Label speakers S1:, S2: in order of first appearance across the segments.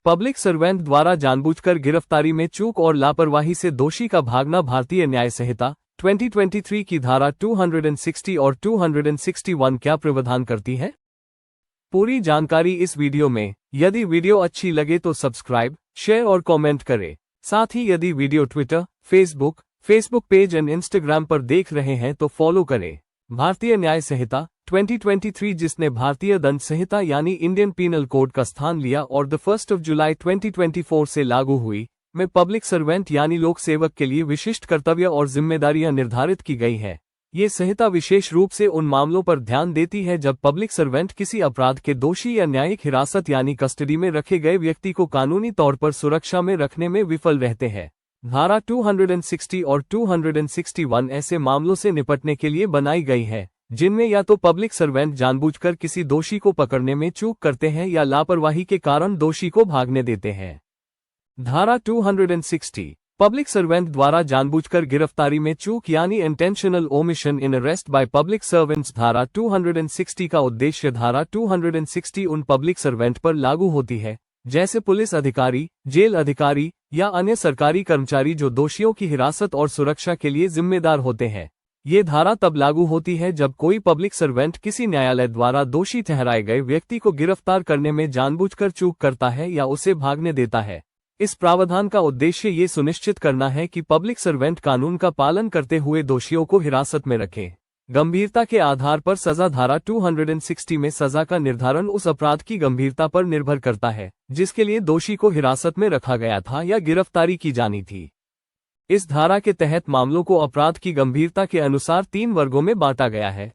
S1: Public servant द्वारा जानबूझकर गिरफ्तारी में चूक और लापरवाही से दोषी का भागना भारतीय न्याय संहिता 2023 की धारा 260 और 261 क्या प्रावधान करती है? पूरी जानकारी इस वीडियो में। यदि वीडियो अच्छी लगे तो सब्सक्राइब, शेयर और कमेंट करें। साथ ही यदि video Twitter, Facebook page and Instagram पर देख रहे हैं तो फॉलो करें। भारतीय न्याय संहिता 2023 जिसने भारतीय दंड संहिता यानी इंडियन पीनल कोड का स्थान लिया और 1 जुलाई 2024 से लागू हुई, में पब्लिक सर्वेंट यानी लोक सेवक के लिए विशिष्ट कर्तव्य और जिम्मेदारियां निर्धारित की गई है। ये संहिता विशेष रूप से उन मामलों पर ध्यान देती है जब पब्लिक सर्वेंट किसी अपराध के दोषी या न्यायिक हिरासत यानी कस्टडी में रखे गए व्यक्ति को कानूनी तौर पर सुरक्षा में रखने में विफल रहते हैं। धारा 260 और 261 ऐसे मामलों से निपटने के लिए बनाई गई है जिनमें या तो पब्लिक सर्वेंट जानबूझकर किसी दोषी को पकड़ने में चूक करते हैं या लापरवाही के कारण दोषी को भागने देते हैं। धारा 260 पब्लिक सर्वेंट द्वारा जानबूझकर गिरफ्तारी में चूक यानी intentional omission in arrest by public servants. धारा 260 का उद्देश्य धारा 260 उन पब्लिक सर्वेंट पर लागू होती है जैसे पुलिस अधिकारी, जेल अधिकारी या अन्य सरकारी कर्मचारी जो दोषियों की हिरासत और सुरक्षा के लिए जिम्मेदार होते हैं। ये धारा तब लागू होती है जब कोई पब्लिक सर्वेंट किसी न्यायालय द्वारा दोषी ठहराए गए व्यक्ति को गिरफ्तार करने में जानबूझकर चूक करता है या उसे भागने देता है। इस प्रावधान का उद्देश्य ये सुनिश्चित करना है कि पब्लिक सर्वेंट कानून का पालन करते हुए दोषियों को हिरासत में रखे। गंभीरता के आधार पर सजा धारा 260 में सजा का निर्धारण उस अपराध की गंभीरता पर निर्भर करता है जिसके लिए दोषी को हिरासत में रखा गया था या गिरफ्तारी की जानी थी। इस धारा के तहत मामलों को अपराध की गंभीरता के अनुसार 3 वर्गों में बांटा गया है।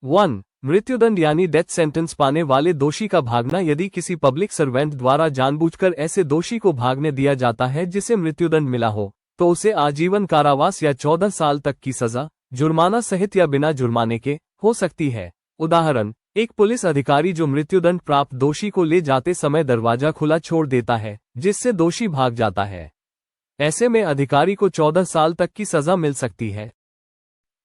S1: 1. मृत्युदंड यानी डेथ सेंटेंस पाने वाले दोषी का भागना। यदि किसी पब्लिक सर्वेंट द्वारा जानबूझकर ऐसे दोषी को भागने दिया जाता है जिसे मृत्युदंड मिला हो तो उसे आजीवन कारावास या 14 साल तक की सजा, जुर्माना सहित या बिना जुर्माने के, हो सकती है। उदाहरण, एक पुलिस अधिकारी जो मृत्युदंड प्राप्त दोषी को ले जाते समय दरवाजा खुला छोड़ देता है जिससे दोषी भाग जाता है। ऐसे में अधिकारी को 14 साल तक की सजा मिल सकती है।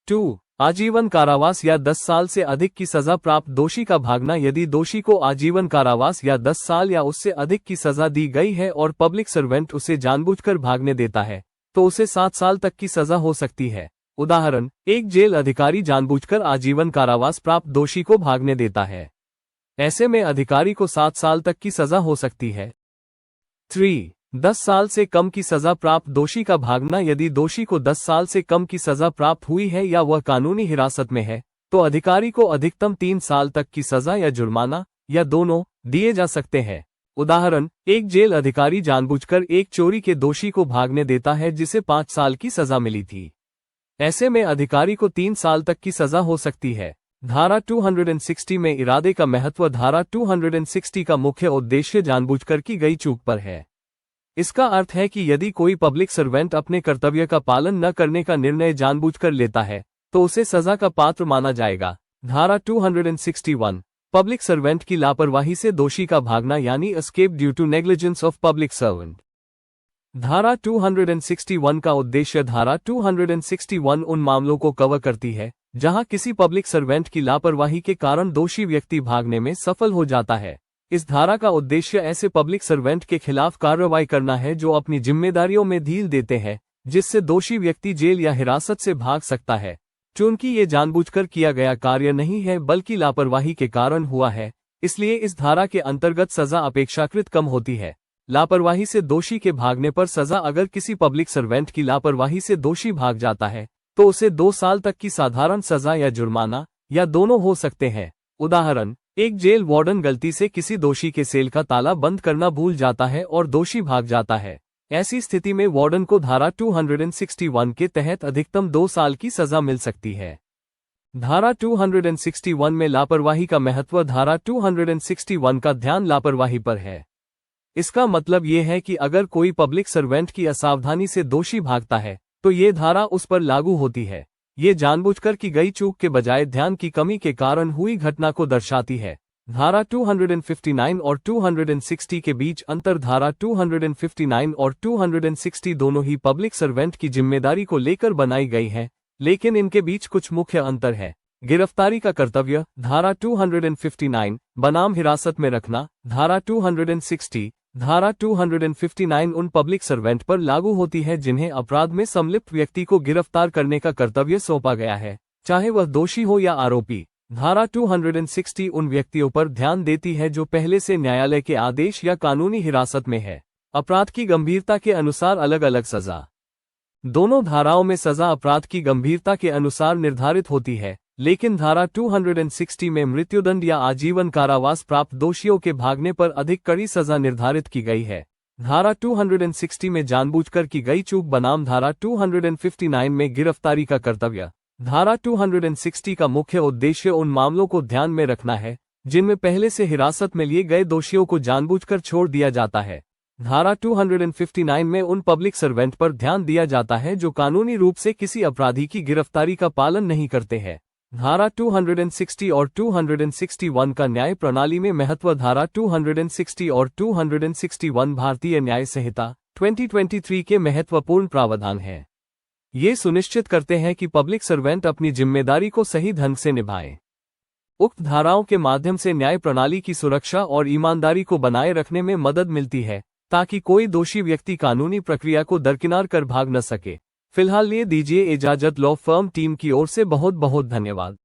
S1: 2. आजीवन कारावास या 10 साल से अधिक की सजा प्राप्त दोषी का भागना। यदि दोषी को आजीवन कारावास या 10 साल या उससे अधिक की सजा दी गई है और पब्लिक सर्वेंट उसे जानबूझकर भागने देता है तो उसे 7 साल तक की सजा हो सकती है। उदाहरण, एक जेल अधिकारी जानबूझकर आजीवन कारावास प्राप्त दोषी को भागने देता है। ऐसे में अधिकारी को 7 साल तक की सजा हो सकती है। 3. 10 साल से कम की सजा प्राप्त दोषी का भागना। यदि दोषी को 10 साल से कम की सजा प्राप्त हुई है या वह कानूनी हिरासत में है तो अधिकारी को अधिकतम 3 साल तक की सजा या जुर्माना या दोनों दिए जा सकते हैं। उदाहरण, एक जेल अधिकारी जानबूझकर एक चोरी के दोषी को भागने देता है जिसे 5 साल की सजा मिली थी। ऐसे में अधिकारी को 3 साल तक की सजा हो सकती है। धारा 260 में इरादे का महत्व। धारा 260 का मुख्य उद्देश्य जानबूझकर की गई चूक पर है। इसका अर्थ है कि यदि कोई पब्लिक सर्वेंट अपने कर्तव्य का पालन न करने का निर्णय जानबूझकर लेता है तो उसे सजा का पात्र माना जाएगा। धारा 261 पब्लिक सर्वेंट की लापरवाही से दोषी का भागना यानी escape due to negligence of public servant. धारा 261 का उद्देश्य। धारा 261 उन मामलों को कवर करती है जहां किसी पब्लिक सर्वेंट की लापरवाही के कारण दोषी व्यक्ति भागने में सफल हो जाता है। इस धारा का उद्देश्य ऐसे पब्लिक सर्वेंट के खिलाफ कार्रवाई करना है जो अपनी जिम्मेदारियों में ढील देते हैं जिससे दोषी व्यक्ति जेल या हिरासत से भाग सकता है। चूंकि ये जानबूझकर किया गया कार्य नहीं है बल्कि लापरवाही के कारण हुआ है, इसलिए इस धारा के अंतर्गत सजा अपेक्षाकृत कम होती है। लापरवाही से दोषी के भागने पर सजा। अगर किसी पब्लिक सर्वेंट की लापरवाही से दोषी भाग जाता है तो उसे 2 साल तक की साधारण सजा या जुर्माना या दोनों हो सकते हैं। उदाहरण, एक जेल वार्डन गलती से किसी दोषी के सेल का ताला बंद करना भूल जाता है और दोषी भाग जाता है। ऐसी स्थिति में वार्डन को धारा 261 के तहत अधिकतम 2 साल की सजा मिल सकती है। धारा 261 में लापरवाही का महत्व। धारा 261 का ध्यान लापरवाही पर है। इसका मतलब ये है कि अगर कोई पब्लिक सर्वेंट की असावधानी से दोषी भागता है तो ये धारा उस पर लागू होती है। ये जानबूझकर की गई चूक के बजाय ध्यान की कमी के कारण हुई घटना को दर्शाती है। धारा 259 और 260 के बीच अंतर। धारा 259 और 260 दोनों ही पब्लिक सर्वेंट की जिम्मेदारी को लेकर बनाई गई है, लेकिन इनके बीच कुछ मुख्य अंतर है। गिरफ्तारी का कर्तव्य, धारा 259, बनाम हिरासत में रखना, धारा 260। धारा 259 उन पब्लिक सर्वेंट पर लागू होती है जिन्हें अपराध में सम्मिलित व्यक्ति को गिरफ्तार करने का कर्तव्य सौंपा गया है, चाहे वह दोषी हो या आरोपी। धारा 260 उन व्यक्तियों पर ध्यान देती है जो पहले से न्यायालय के आदेश या कानूनी हिरासत में है। अपराध की गंभीरता के अनुसार अलग अलग सजा। दोनों धाराओं में सजा अपराध की गंभीरता के अनुसार निर्धारित होती है, लेकिन धारा 260 में मृत्युदंड या आजीवन कारावास प्राप्त दोषियों के भागने पर अधिक कड़ी सजा निर्धारित की गई है। धारा 260 में जानबूझकर की गई चूक बनाम धारा 259 में गिरफ्तारी का कर्तव्य। धारा 260 का मुख्य उद्देश्य उन मामलों को ध्यान में रखना है जिनमें पहले से हिरासत में लिए गए दोषियों को जानबूझकर छोड़ दिया जाता है। धारा 259 में उन पब्लिक सर्वेंट पर ध्यान दिया जाता है जो कानूनी रूप से किसी अपराधी की गिरफ्तारी का पालन नहीं करते हैं। धारा 260 और 261 का न्याय प्रणाली में महत्व। धारा 260 और 261 भारतीय न्याय संहिता 2023 के महत्वपूर्ण प्रावधान हैं। ये सुनिश्चित करते हैं कि पब्लिक सर्वेंट अपनी जिम्मेदारी को सही ढंग से निभाएं। उक्त धाराओं के माध्यम से न्याय प्रणाली की सुरक्षा और ईमानदारी को बनाए रखने में मदद मिलती है, ताकि कोई दोषी व्यक्ति कानूनी प्रक्रिया को दरकिनार कर भाग न सके। फिलहाल लिए दीजिए इजाजत। लॉ फर्म टीम की ओर से बहुत बहुत धन्यवाद।